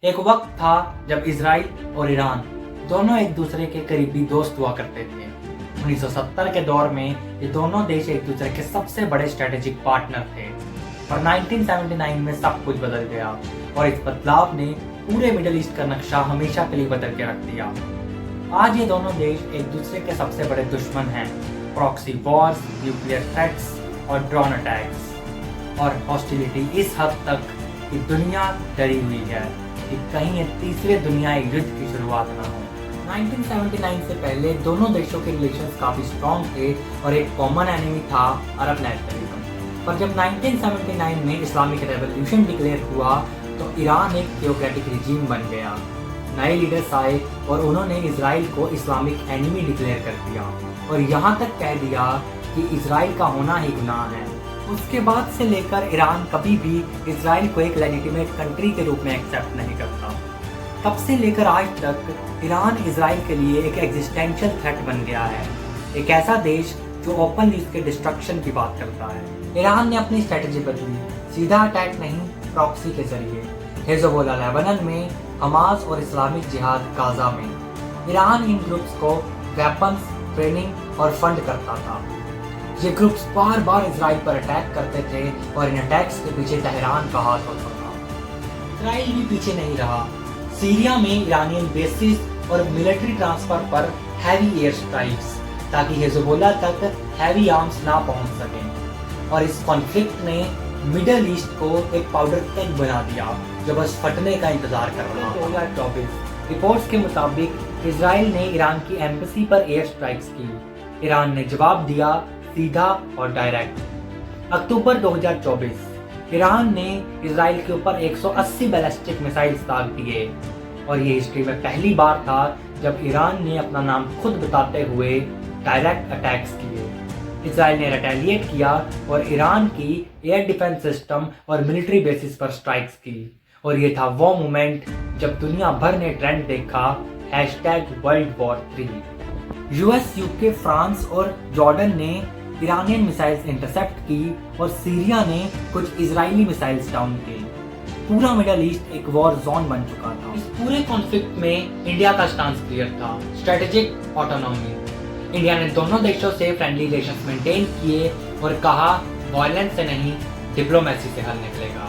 एक वक्त था जब इजराइल और ईरान दोनों एक दूसरे के करीबी दोस्त हुआ करते थे। 1970 के दौर में ये दोनों देश एक दूसरे के सबसे बड़े स्ट्रेटेजिक पार्टनर थे, और 1979 में सब कुछ बदल गया और इस बदलाव ने पूरे मिडिल ईस्ट का नक्शा हमेशा के लिए बदल के रख दिया। आज ये दोनों देश एक दूसरे के सबसे बड़े दुश्मन हैं। प्रॉक्सी वॉर्स, न्यूक्लियर थ्रेट्स और ड्रोन अटैक्स और हॉस्टिलिटी इस हद तक कि दुनिया डरी हुई है कि कहीं ये तीसरे दुनियाई युद्ध की शुरुआत ना हो। 1979 से पहले दोनों देशों के रिलेशंस काफी स्ट्रॉन्ग थे और एक कॉमन एनिमी था अरब नेशनलिज्म। पर जब 1979 में इस्लामिक रेवोल्यूशन डिक्लेयर हुआ तो ईरान एक थियोक्रेटिक रिजीम बन गया। नए लीडर्स आए और उन्होंने इजराइल को इस्लामिक एनिमी डिक्लेयर कर दिया और यहाँ तक कह दिया कि इजराइल का होना ही गुनाह है। उसके बाद से लेकर ईरान कभी भी इजराइल को एक लेजिटिमेट कंट्री के रूप में एक्सेप्ट नहीं करता। तब से लेकर आज तक ईरान इजराइल के लिए एक एग्जिस्टेंशियल थ्रेट बन गया है, एक ऐसा देश जो ओपनली इसके डिस्ट्रक्शन की बात करता है। ईरान ने अपनी स्ट्रेटजी बदली, सीधा अटैक नहीं, प्रॉक्सी के जरिए। हिजबुल्लाह लेबनान में, हमास और इस्लामिक जिहाद गाजा में। ईरान इन ग्रुप्स को वेपन्स, ट्रेनिंग और फंड करता था। ये ग्रुप्स बार बार इजराइल पर अटैक करते थे और इन अटैक्स के पीछे तेहरान का हाथ होता था। इजराइल भी पीछे नहीं रहा। सीरिया में ईरानियन बेसिस और मिलिट्री ट्रांसफर पर हैवी एयर स्ट्राइक्स ताकि हिजबुल्लाह तक हैवी आर्म्स ना पहुंच सकें, और इस कॉन्फ्लिक्ट ने मिडल ईस्ट को एक पाउडर केक बना दिया जो बस फटने का इंतजार कर रहा था। 2024 रिपोर्ट्स के मुताबिक इजराइल ने ईरान की एम्बेसी पर एयर स्ट्राइक्स की। ईरान ने जवाब दिया, सीधा और डायरेक्ट। अक्टूबर 2024 ईरान ने इजराइल के ऊपर 180 बैलिस्टिक मिसाइल्स दाग दिए, और ये हिस्ट्री में पहली बार था जब ईरान ने अपना नाम खुद बताते हुए डायरेक्ट अटैक्स किए। इजराइल ने रिटेलिएट किया और ईरान की एयर डिफेंस सिस्टम और मिलिट्री बेसिस पर स्ट्राइक्स की, और ये था वो मोमेंट जब दुनिया भर ने ट्रेंड देखा #WWIII। यूएस, यूके, फ्रांस और जॉर्डन ने ईरानियन मिसाइल्स इंटरसेप्ट की और सीरिया ने कुछ इजरायली मिसाइल्स डाउन की। पूरा मिडिल ईस्ट एक वॉर जोन बन चुका था। इस पूरे कॉन्फ्लिक्ट में इंडिया का स्टांस क्लियर था, स्ट्रेटेजिक ऑटोनॉमी। इंडिया ने दोनों देशों से फ्रेंडली रिलेशंस मेंटेन किए और कहा वायलेंस से नहीं, डिप्लोमेसी से हल निकलेगा।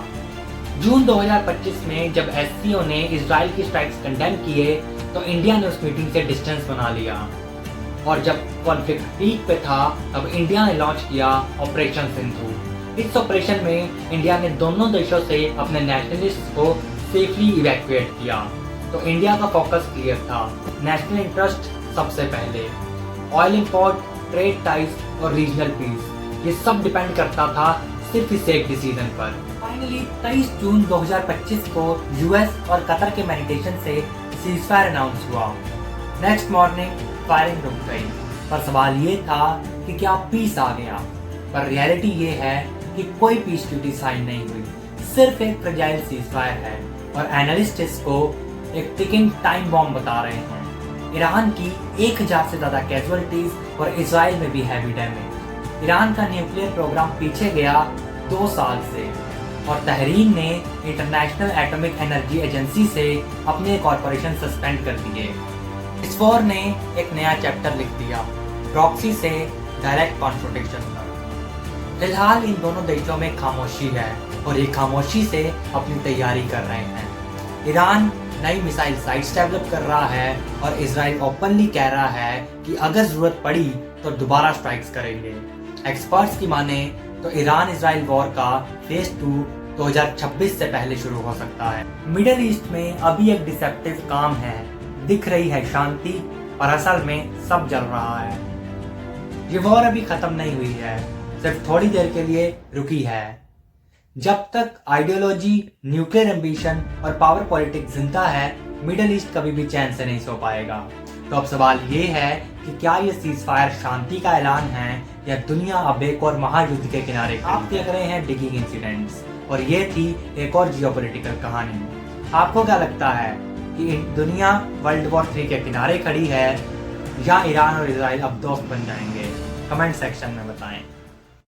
जून 2025 में जब एससीओ ने इजराइल की स्ट्राइक्स कंडेम किए तो इंडिया ने उस मीटिंग से डिस्टेंस बना लिया, और जब कॉन्फ्लिक्ट पीक पे था तब इंडिया ने लॉन्च किया ऑपरेशन सिंधु। इस ऑपरेशन में इंडिया ने दोनों देशों से अपने नेशनलिस्ट्स को सेफली इवैक्यूएट किया। तो इंडिया का फोकस क्लियर था, नेशनल इंटरेस्ट सबसे पहले, ऑयल इंपोर्ट, ट्रेड टाइज और रीजनल पीस, ये सब डिपेंड करता था सिर्फ इस एक डिसीजन पर। फाइनली 23 जून 2025 को यूएस और कतर के मेडिटेशन से सीजफायर अनाउंस हुआ। नेक्स्ट मॉर्निंग फायरिंग रुक गई, पर सवाल ये था कि क्या पीस आ गया। पर रियलिटी ये है कि कोई पीस ट्रीटी साइन नहीं हुई, सिर्फ एक फ्रेजाइल सीजफायर है, और एनालिस्ट इसको एक टिकिंग टाइम बॉम्ब बता रहे हैं। ईरान की 1000 से ज्यादा कैजुअलिटीज और इजराइल में भी हैवी डैमेज। ईरान का न्यूक्लियर प्रोग्राम पीछे गया 2 साल से, और तहरीन ने इंटरनेशनल एटॉमिक एनर्जी एजेंसी से अपने कॉर्पोरेशन सस्पेंड कर दिए। इस वॉर ने एक नया चैप्टर लिख दिया, प्रॉक्सी से डायरेक्ट कॉन्फ्रंटेशन तक। फिलहाल इन दोनों देशों में खामोशी है, और ये खामोशी से अपनी तैयारी कर रहे हैं। ईरान नई मिसाइल साइट्स डेवलप कर रहा है, और इजराइल ओपनली कह रहा है कि अगर जरूरत पड़ी तो दोबारा स्ट्राइक्स करेंगे। एक्सपर्ट्स की माने तो ईरान इजराइल वॉर का फेज 2 2026 से पहले शुरू हो सकता है। मिडिल ईस्ट में अभी एक डिसेप्टिव काम है, दिख रही है शांति, पर असल में सब जल रहा है। ये वॉर अभी खत्म नहीं हुई है, सिर्फ थोड़ी देर के लिए रुकी है। जब तक आइडियोलॉजी, न्यूक्लियर एम्बिशन और पावर पॉलिटिक्स जिंदा है, मिडिल ईस्ट कभी भी चैन से नहीं सो पाएगा। तो अब सवाल ये है कि क्या ये सीजफायर शांति का ऐलान है या दुनिया अब एक और महायुद्ध के किनारे। आप देख रहे हैं डिगिंग इंसिडेंट्स, और ये थी एक और जियोपॉलिटिकल कहानी। आपको क्या लगता है कि दुनिया वर्ल्ड वॉर 3 के किनारे खड़ी है, या ईरान और इजराइल अब दोस्त बन जाएंगे? कमेंट सेक्शन में बताएं।